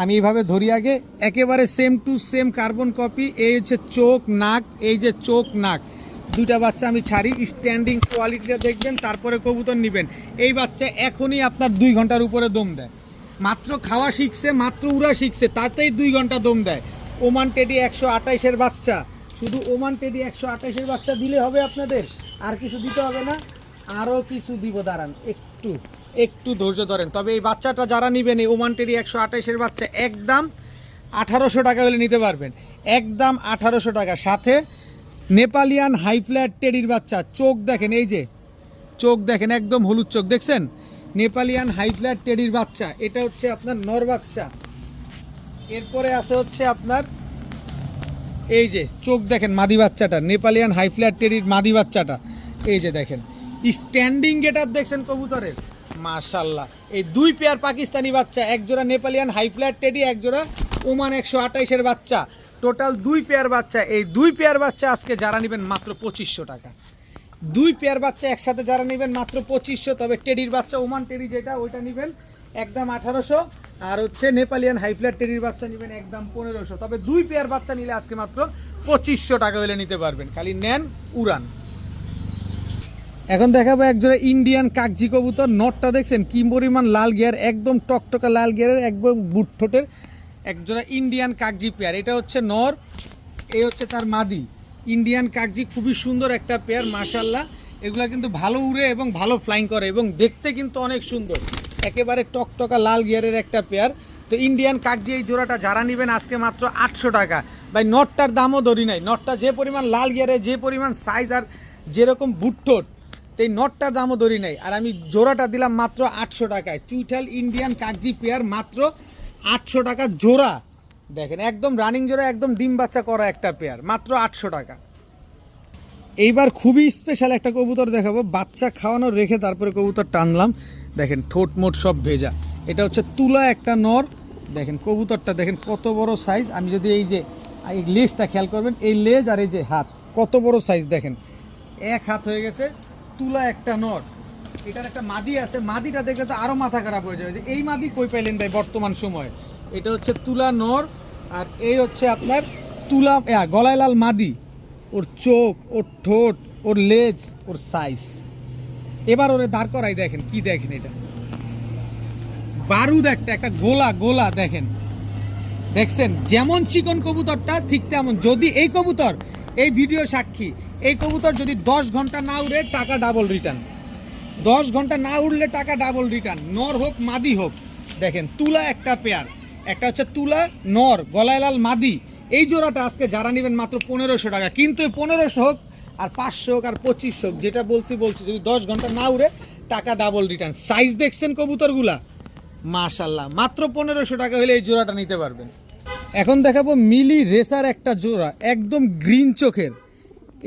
আমি এইভাবে ধরি আগে, একেবারে same to same carbon copy. এই হচ্ছে চোখ নাক, এই যে চোখ নাক, দুইটা বাচ্চা আমি ছাড়ি, স্ট্যান্ডিং কোয়ালিটিটা দেখবেন, তারপরে কবুতর নেবেন। এই বাচ্চা এখনই আপনার 2 ঘন্টার উপরে দম দেয়। মাত্র খাওয়া শিখছে, মাত্র উড়া শিখছে, তাতেই 2 ঘন্টা দম দেয়। ওমান টেডি 128-এর বাচ্চা, শুধু ওমান টেডি 128-এর বাচ্চা দিলে হবে আপনাদের, আর কিছু দিতে হবে না। আরও কিছু দিব, দাঁড়ান একটু ধৈর্য ধরেন। তবে এই বাচ্চাটা যারা নেবেন, এই ওমান টেডি 128-এর বাচ্চা একদম 1800 টাকা হলে নিতে পারবেন, একদম 1800 টাকা। সাথে নেপালিয়ান হাই ফ্ল্যাট টেডির বাচ্চা, চোখ দেখেন, এই যে চোখ দেখেন, একদম হলুদ চোখ দেখছেন, নেপালিয়ান হাই ফ্ল্যাট টেডির বাচ্চা। এটা হচ্ছে আপনার নর বাচ্চা। এরপরে আছে হচ্ছে আপনার এই যে চোখ দেখেন মাদি বাচ্চাটা, নেপালিয়ান হাই ফ্ল্যাট টেডির মাদি বাচ্চাটা। এই যে দেখেন স্ট্যান্ডিং গেটআপ দেখছেন কবুতরের, মাশাআল্লাহ। এই 2 পেয়ার পাকিস্তানি বাচ্চা, এক জোড়া নেপালিয়ান হাই ফ্ল্যাট টেডি, এক জোড়া ওমান 128-এর বাচ্চা, টোটাল 2 পেয়ার বাচ্চা। এই 2 পেয়ার বাচ্চা আজকে যারা নেবেন মাত্র 2500 টাকা। 2 পেয়ার বাচ্চা একসাথে যারা নেবেন মাত্র 2500। তবে টেডির বাচ্চা, ওমান টেডি যেটা, ওইটা নেবেন একদম 1800, আর হচ্ছে নেপালিয়ান হাই ফ্ল্যাট টেডির বাচ্চা নেবেন একদম 1500। তবে 2 পেয়ার বাচ্চা নিলে আজকে মাত্র 2500 টাকা হলে নিতে পারবেন, খালি নেন উড়ান। এখন দেখাবো একজোড়া ইন্ডিয়ান কাকজি কবুতর। নটটা দেখছেন কি পরিমাণ লাল গিয়ার, একদম টকটকা লাল গিয়ারের, একদম বুট ঠোঁটের একজোড়া ইন্ডিয়ান কাকজি পেয়ার। এটা হচ্ছে নর, এই হচ্ছে তার মাদি। ইন্ডিয়ান কাকজি খুবই সুন্দর একটা পেয়ার, মাশাআল্লাহ। এগুলা কিন্তু ভালো উড়ে এবং ভালো ফ্লাইং করে এবং দেখতে কিন্তু অনেক সুন্দর, একেবারে টকটকা লাল গিয়ারের একটা পেয়ার। তো ইন্ডিয়ান কাকজি এই জোড়াটা যারা নেবেন আজকে মাত্র 800 টাকা। ভাই নটটার দামও ধরি নাই, নটটা যে পরিমাণ লাল গিয়ারে, যে পরিমাণ সাইজ আর যেরকম বুট ঠোঁট, এই নটটার দামও ধরি নাই। আর আমি জোড়াটা দিলাম মাত্র 800 টাকায়। চুইঠাল ইন্ডিয়ান কাকজি পেয়ার মাত্র 800 টাকা জোড়া। দেখেন একদম রানিং জোড়া, একদম ডিম বাচ্চা করা একটা পেয়ার, মাত্র 800 টাকা। এইবার খুবই স্পেশাল একটা কবুতর দেখাবো, বাচ্চা খাওয়ানো রেখে তারপরে কবুতর টানলাম। দেখেন ঠোঁট মোট সব ভেজা। এটা হচ্ছে তুলা একটা নর। দেখেন কবুতরটা দেখেন কত বড় সাইজ। আমি যদি এই যে এই লেজটা খেয়াল করবেন, এই লেজ আর এই যে হাত কত বড় সাইজ দেখেন, 1 হাত হয়ে গেছে। তুলা একটা নর। এটার একটা মাদি আছে, মাদিটা দেখলে তো আরও মাথা খারাপ হয়ে যাবে যে এই মাদি কই পাইলেন ভাই বর্তমান সময়ে। এটা হচ্ছে তুলা নর, আর এই হচ্ছে আপনার তুলা গলায় লাল মাদি। ওর চোখ, ওর ঠোঁট, ওর লেজ, ওর সাইজ। এবার ওরে দাঁড় করাই, দেখেন কি দেখেন, এটা বারুদ একটা গোলা দেখেন, দেখছেন যেমন চিকন কবুতরটা ঠিক তেমন। যদি এই কবুতর, এই ভিডিও সাক্ষী, এই কবুতর যদি 10 ঘন্টা না উড়ে টাকা ডাবল রিটার্ন, 10 ঘন্টা না উড়লে টাকা ডাবল রিটার্ন, নর হোক মাদি হোক। দেখেন তুলা একটা পেয়ার, একটা হচ্ছে তুলা নর গলায় লাল মাদি। এই জোড়াটা আজকে যারা নেবেন মাত্র 1500 টাকা। কিন্তু 1500 হোক আর 500 হোক আর 2500 হোক, যেটা বলছি যদি 10 ঘন্টা না উড়ে টাকা ডাবল রিটার্ন। সাইজ দেখছেন কবুতরগুলা, মাশাআল্লাহ। মাত্র 1500 টাকা হলে এই জোড়াটা নিতে পারবেন। এখন দেখাবো মিলি রেসার একটা জোড়া, একদম গ্রিন চোখের।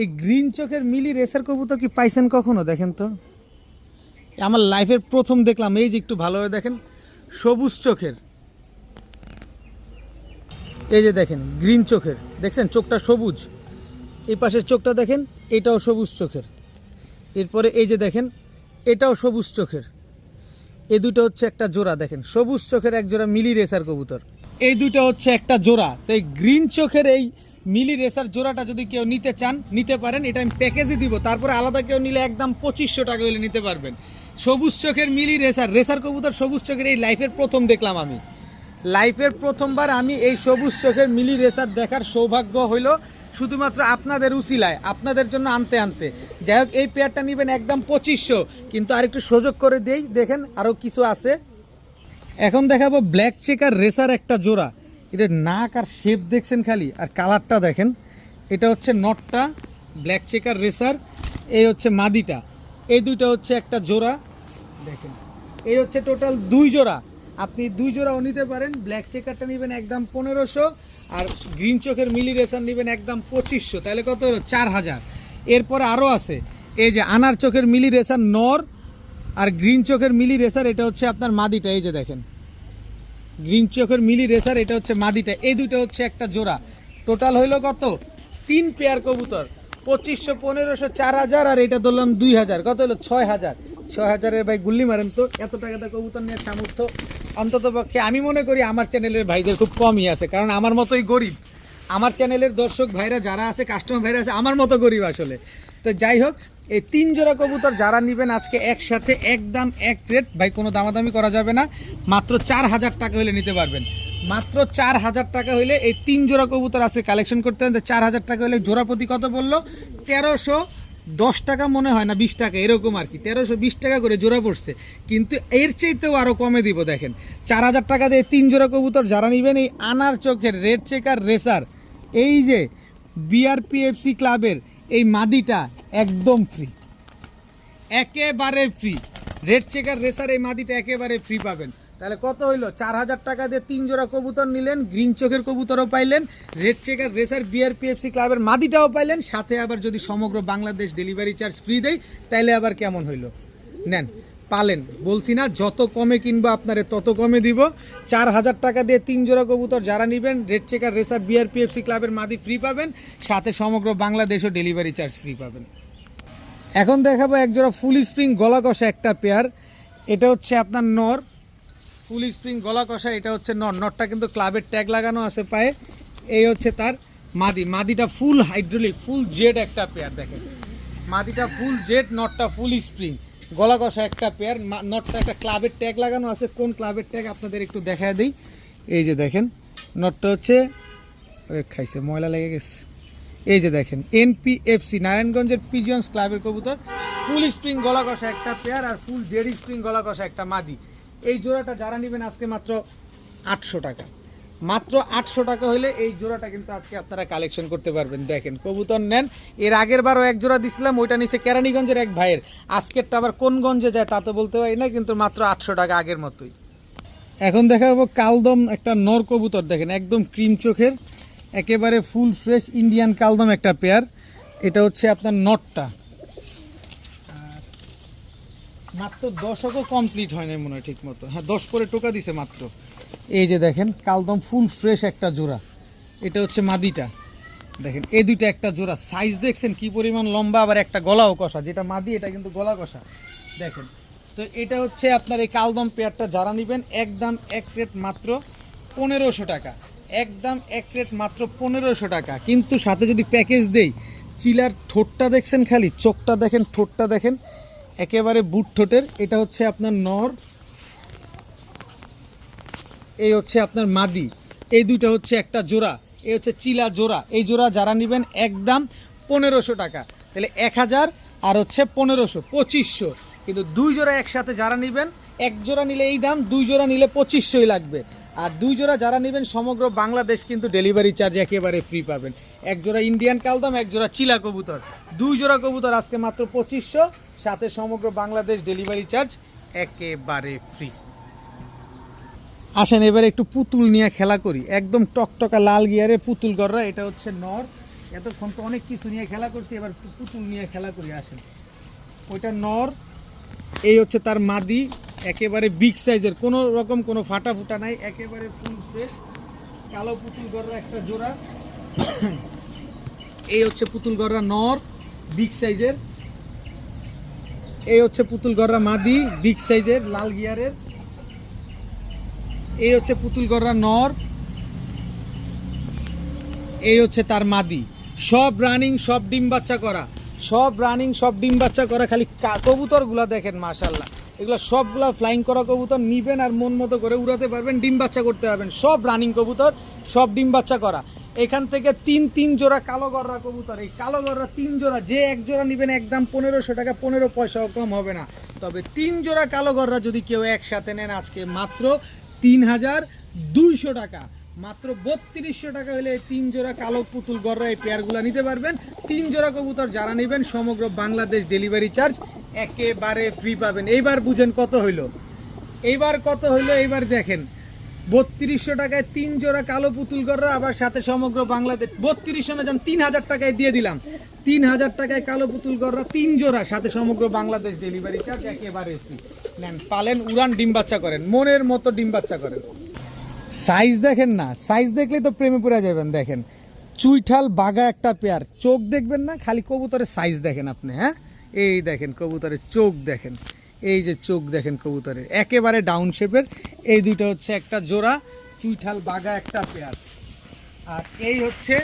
এই গ্রিন চোখের মিলি রেসার কবুতর কি পাইছেন কখনো? দেখেন তো, আমার লাইফের প্রথম দেখলাম। এই যে একটু ভালোভাবে দেখেন, সবুজ চোখের, এই যে দেখেন গ্রিন চোখের, দেখছেন চোখটা সবুজ। এই পাশের চোখটা দেখেন, এটাও সবুজ চোখের। এরপরে এই যে দেখেন, এটাও সবুজ চোখের। এই দুটো হচ্ছে একটা জোড়া, দেখেন সবুজ চোখের এক জোড়া মিলি রেসার কবুতর। এই দুটো হচ্ছে একটা জোড়া। তো এই গ্রিন চোখের এই মিলি রেসার জোড়াটা যদি কেউ নিতে চান নিতে পারেন, এটা আমি প্যাকেজে দিব। তারপরে আলাদা কেউ নিলে একদম 2500 টাকা হলে নিতে পারবেন। সবুজ চোখের মিলি রেসার কবুতর সবুজ চোখের এই লাইফের প্রথম দেখলাম আমি, লাইফের প্রথমবার আমি এই সবুজ চোখের মিলি রেসার দেখার সৌভাগ্য হইল শুধুমাত্র আপনাদের উসিলায়, আপনাদের জন্য আনতে। যাই হোক, এই পেয়ারটা নেবেন একদম 2500, কিন্তু আরেকটু সুযোগ করে দেই, দেখেন আরও কিছু আছে। এখন দেখাবো ব্ল্যাক চেকার রেসার একটা জোড়া। এটা নাক আর শেপ দেখছেন খালি, আর কালারটা দেখেন। এটা হচ্ছে নটটা ব্ল্যাক চেকার রেসার, এই হচ্ছে মাদিটা। এই দুইটা হচ্ছে একটা জোড়া, দেখেন এই হচ্ছে টোটাল 2 জোড়া। আপনি 2 জোড়াও নিতে পারেন। ব্ল্যাক চেকারটা নেবেন একদম 1500, আর গ্রিন চোখের মিলি রেসার নেবেন একদম 2500। তাহলে কত হলো? 4000। এরপরে আরও আছে, এই যে আনার চোখের মিলি রেসার নর, আর গ্রিন চোখের মিলি রেসার, এটা হচ্ছে আপনার মাদিটা। এই যে দেখেন গ্রিন চোখের মিলি রেসার, এটা হচ্ছে মাদিটা। এই দুটো হচ্ছে একটা জোড়া। টোটাল হইলো কত? 3 পেয়ার কবুতর, 2500, 1500, 4000, আর এটা ধরলাম 2000, কত হলো? 6000। 6000-এর ভাই গুল্লি মারেন তো, এত টাকাটা কবুতর নিয়ে সামর্থ্য অন্তত পক্ষে আমি মনে করি আমার চ্যানেলের ভাইদের খুব কমই আছে, কারণ আমার মতোই গরিব আমার চ্যানেলের দর্শক ভাইরা যারা আছে, কাস্টমার ভাইরা আছে, আমার মতো গরিব আসলে। তো যাই হোক, এই 3 জোড়া কবুতর যারা নেবেন আজকে একসাথে একদম এক রেট ভাই, কোনো দামাদামি করা যাবে না, মাত্র 4000 টাকা হলে নিতে পারবেন। মাত্র 4000 টাকা হলে এই 3 জোড়া কবুতর আছে কালেকশন করতে হবে। 4000 টাকা হলে জোড়া প্রতি কত বললো? 1310 টাকা মনে হয় না 20 টাকা এরকম আর কি, 1320 টাকা করে জোড়া পড়ছে, কিন্তু এর চাইতেও আরও কমে দিব। দেখেন 4000 টাকা দিয়ে 3 জোড়া কবুতর যারা নেবেন, এই আনার চোখের রেড চেকার রেসার, এই যে বিআরপিএফসি ক্লাবের এই মাদিটা একদম ফ্রি, একেবারে ফ্রি। রেড চেকার রেসার এই মাদিটা একেবারে ফ্রি পাবেন। তাহলে কত হইলো? 4000 টাকা দিয়ে 3 জোড়া কবুতর নিলেন, গ্রিন চোখের কবুতরও পাইলেন, রেড চেকার রেসার বিআরপিএফসি ক্লাবের মাদিটাও পাইলেন, সাথে আবার যদি সমগ্র বাংলাদেশ ডেলিভারি চার্জ ফ্রি দেয় তাইলে আবার কেমন হইলো? নেন, পালেন। বলছি না যত কমে কিনবো আপনারে তত কমে দিব। 4000 টাকা দিয়ে 3 জোড়া কবুতর যারা নেবেন, রেড চেকার রেসার বিআরপিএফসি ক্লাবের মাদি ফ্রি পাবেন, সাথে সমগ্র বাংলাদেশও ডেলিভারি চার্জ ফ্রি পাবেন। এখন দেখাবো এক জোড়া ফুল স্প্রিং গলা কষা একটা পেয়ার। এটা হচ্ছে আপনার নর, ফুল স্প্রিং গলা কষা, এটা হচ্ছে নর। নরটা কিন্তু ক্লাবের ট্যাগ লাগানো আছে পায়ে। এই হচ্ছে তার মাদি। মাদিটা ফুল হাইড্রোলিক, ফুল জেড একটা পেয়ার। দেখেন মাদিটা ফুল জেড, নরটা ফুল স্প্রিং গলা কষা একটা পেয়ার। নটটা একটা ক্লাবের ট্যাগ লাগানো আছে। কোন ক্লাবের ট্যাগ আপনাদের একটু দেখায় দিই। এই যে দেখেন নটটা হচ্ছে, খাইছে ময়লা লেগে গেছে, এই যে দেখেন এনপিএফসি নারায়ণগঞ্জের পিজিয়ন্স ক্লাবের কবুতর, ফুল স্প্রিং গলা কষা একটা পেয়ার আর ফুল জেড স্প্রিং গলা কষা একটা মাদি। এই জোড়াটা যারা নেবেন আজকে মাত্র 800 টাকা, মাত্র 800 টাকা হলে এই জোড়াটা কিন্তু আজকে আপনারা কালেকশন করতে পারবেন। দেখেন কবুতর নেন, এর আগের বারও এক জোড়া দিছিলাম, ওইটা নিচে কেরানীগঞ্জের এক ভাইয়ের, আজকেরটা আবার কোন গঞ্জে যায় তা তো বলতে পারি না, কিন্তু মাত্র 800 টাকা আগের মতোই। এখন দেখাবো কালদম একটা নর কবুতর। দেখেন একদম ক্রিম চোখের, একেবারে ফুল ফ্রেশ ইন্ডিয়ান কালদম একটা পেয়ার। এটা হচ্ছে আপনার নটটা, মাত্র 10ও কমপ্লিট হয় না মনে হয় ঠিক মতো, হ্যাঁ 10 পরে টোকা দিছে মাত্র। এই যে দেখেন কালদম ফুল ফ্রেশ একটা জোড়া। এটা হচ্ছে মাদিটা। দেখেন এই দুইটা একটা জোড়া, সাইজ দেখছেন কি পরিমাণ লম্বা, আবার একটা গলাও কষা। যেটা মাদি এটা কিন্তু গলা কষা। দেখেন তো এটা হচ্ছে আপনার এই কালদম পেয়ারটা যারা নেবেন একদম এক রেট মাত্র 1500 টাকা, একদম এক রেট মাত্র 1500 টাকা। কিন্তু সাথে যদি প্যাকেজ দেই, চিলার ঠোঁটটা দেখছেন, খালি চোখটা দেখেন, ঠোঁটটা দেখেন, একেবারে বুট ঠোঁটের। এটা হচ্ছে আপনার নর, এই হচ্ছে আপনার মাদি। এই দুইটা হচ্ছে একটা জোড়া, এই হচ্ছে চিলা জোড়া। এই জোড়া যারা নেবেন একদম 1500 টাকা। তাহলে 1000 আর হচ্ছে 1500, 2500। কিন্তু 2 জোড়া একসাথে যারা নেবেন, এক জোড়া নিলে এই দাম, 2 জোড়া নিলে 2500ই লাগবে। আর 2 জোড়া যারা নেবেন সমগ্র বাংলাদেশ কিন্তু ডেলিভারি চার্জ একেবারে ফ্রি পাবেন। এক জোড়া ইন্ডিয়ান কালদম, এক জোড়া চিলা কবুতর, 2 জোড়া কবুতর আজকে মাত্র 2500, সাথে সমগ্র বাংলাদেশ ডেলিভারি চার্জ একেবারে ফ্রি। আসেন এবারে একটু পুতুল নিয়ে খেলা করি। একদম টকটকা লাল গিয়ারে পুতুল গররা। এটা হচ্ছে নর। এতক্ষণ তো অনেক কিছু নিয়ে খেলা করছি, এবার পুতুল নিয়ে খেলা করি। আসেন, ওইটা নর, এই হচ্ছে তার মাদি, একেবারে বিগ সাইজের, কোনো রকম কোনো ফাটা ফুটা নাই, একেবারে ফুল ফ্রেশ কালো পুতুল গররা একটা জোড়া। এই হচ্ছে পুতুল গররা নর, বিগ সাইজের। এই হচ্ছে পুতুল গররা মাদি, বিগ সাইজের লাল গিয়ারের। এই হচ্ছে পুতুল গররা নর, এই হচ্ছে তার মাদি। সব রানিং, সব ডিম বাচ্চা করা, সব রানিং, সব ডিম বাচ্চা করা। খালি কবুতরগুলো দেখেন মাশাআল্লাহ, এগুলো সবগুলা ফ্লাইং করা কবুতর। নিবেন আর মন মতো করে উড়াতে পারবেন, ডিম বাচ্চা করতে পারবেন। সব রানিং কবুতর, সব ডিম বাচ্চা করা। এখান থেকে 3 জোড়া কালো গররা কবুতর। এই কালো গররা 3 জোড়া, যে এক জোড়া নেবেন একদম 1500 টাকা, 15 পয়সাও কম হবে না। তবে 3 জোড়া কালো গররা যদি কেউ একসাথে নেন আজকে মাত্র 3200 টাকা, মাত্র 3200 টাকা হলে এই 3 জোড়া কালো পুতুল গররা এই পেয়ারগুলো নিতে পারবেন। 3 জোড়া কবুতর যারা নেবেন সমগ্র বাংলাদেশ ডেলিভারি চার্জ একেবারে ফ্রি পাবেন। এইবার বুঝেন কত হইলো, এইবার কত হইলো। এইবার দেখেন 3200 টাকায় 3 জোড়া কালো পুতুল গররা, আবার সাথে সমগ্র বাংলাদেশ 3200 না যান 3000 টাকায় দিয়ে দিলাম। 3000 টাকায় কালো পুতুল গররা 3 জোড়া, সাথে সমগ্র বাংলাদেশ ডেলিভারি চার্জ একেবারে ফ্রি। নেন, পালেন, উড়ান, ডিম বাচ্চা করেন, মনের মতো ডিম বাচ্চা করেন। সাইজ দেখেন না, সাইজ দেখলেই তো প্রেমে পড়ে যাবেন। দেখেন চুইঠাল বাঘা একটা পেয়ার, চোখ দেখবেন না, খালি কবুতরের সাইজ দেখেন আপনি। হ্যাঁ, এই দেখেন কবুতরের চোখ দেখেন, এই যে চোখ দেখেন কবুতরের একেবারে ডাউন শেপের। এই দুইটা হচ্ছে একটা জোড়া চুইঠাল বাঘা একটা পেয়ার। আর এই হচ্ছে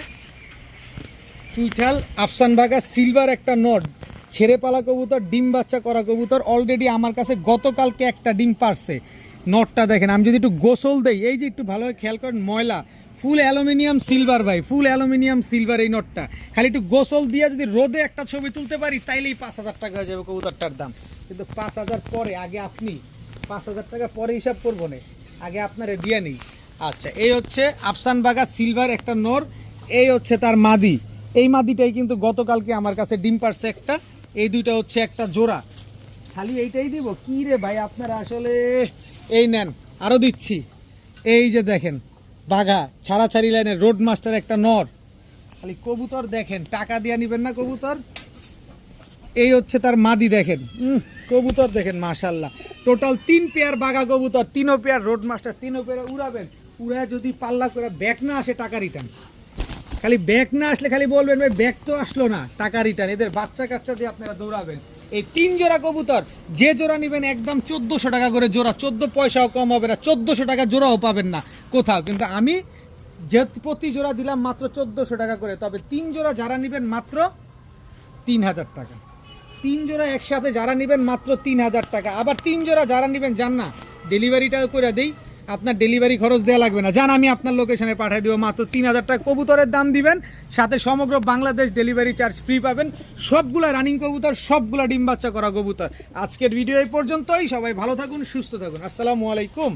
চুইঠাল আফসান বাঘা সিলভার একটা নট, ছেড়ে পালা কবুতর, ডিম বাচ্চা করা কবুতর। অলরেডি আমার কাছে গতকালকে একটা ডিম পারছে। নটটা দেখেন, আমি যদি একটু গোসল দেই, এই যে একটু ভালোভাবে খেয়াল করেন, ময়লা, ফুল অ্যালুমিনিয়াম সিলভার ভাই, ফুল অ্যালুমিনিয়াম সিলভার এই নটটা। খালি একটু গোসল দিয়ে যদি রোদে একটা ছবি তুলতে পারি তাইলেই 5,000 টাকা হয়ে যাবে কবুতরটার দাম। কিন্তু 5,000 পরে, আগে আপনি 5,000 টাকা পরে হিসাব করবো না, আগে আপনারে দিয়ে নেই। আচ্ছা, এই হচ্ছে আফসান বাঘা সিলভার একটা নর, এই হচ্ছে তার মাদি। এই মাদিটাই কিন্তু গতকালকে আমার কাছে ডিম পারছে একটা। এই দুইটা হচ্ছে একটা জোড়া। খালি এইটাই দিব কি রে ভাই আপনারা আসলে? এই নেন, আরও দিচ্ছি। এই যে দেখেন বাঘা ছাড়াছাড়ি লাইনের রোড মাস্টার একটা নর। খালি কবুতর দেখেন, টাকা দিয়ে নিবেন না কবুতর। এই হচ্ছে তার মাদি, দেখেন কবুতর দেখেন মাশাল্লাহ। টোটাল 3 পেয়ার বাঘা কবুতর, 3 পেয়ার রোড মাস্টার, 3 পেয়ার উড়াবেন। উড়ায় যদি পাল্লা করে ব্যাক না আসে টাকা রিটার্ন। খালি ব্যাক না আসলে খালি বলবেন ভাই ব্যাক তো আসলো না, টাকা রিটার্ন। এদের বাচ্চা কাচ্চা দিয়ে আপনারা দৌড়াবেন। এই 3 জোড়া কবুতর যে জোড়া নেবেন একদম 1400 টাকা করে জোড়া, 14 পয়সাও কম হবে না, 1400 টাকা জোড়াও পাবেন না কোথাও। কিন্তু আমি যে প্রতি জোড়া দিলাম মাত্র 1400 টাকা করে। তবে 3 জোড়া যারা নেবেন মাত্র 3000 টাকা। 3 জোড়া একসাথে যারা নেবেন মাত্র 3000 টাকা। আবার 3 জোড়া যারা নেবেন যান না, ডেলিভারিটাও করে দেই, আপনার ডেলিভারি খরচ দেওয়া লাগবে না, যান আমি আপনার লোকেশনে পাঠিয়ে দেবো। মাত্র 3000 টাকা কবুতরের দাম দিবেন, সাথে সমগ্র বাংলাদেশ ডেলিভারি চার্জ ফ্রি পাবেন। সবগুলা রানিং কবুতর, সবগুলা ডিম বাচ্চা করা কবুতর। আজকের ভিডিও এই পর্যন্তই। সবাই ভালো থাকুন, সুস্থ থাকুন। আসসালামু আলাইকুম।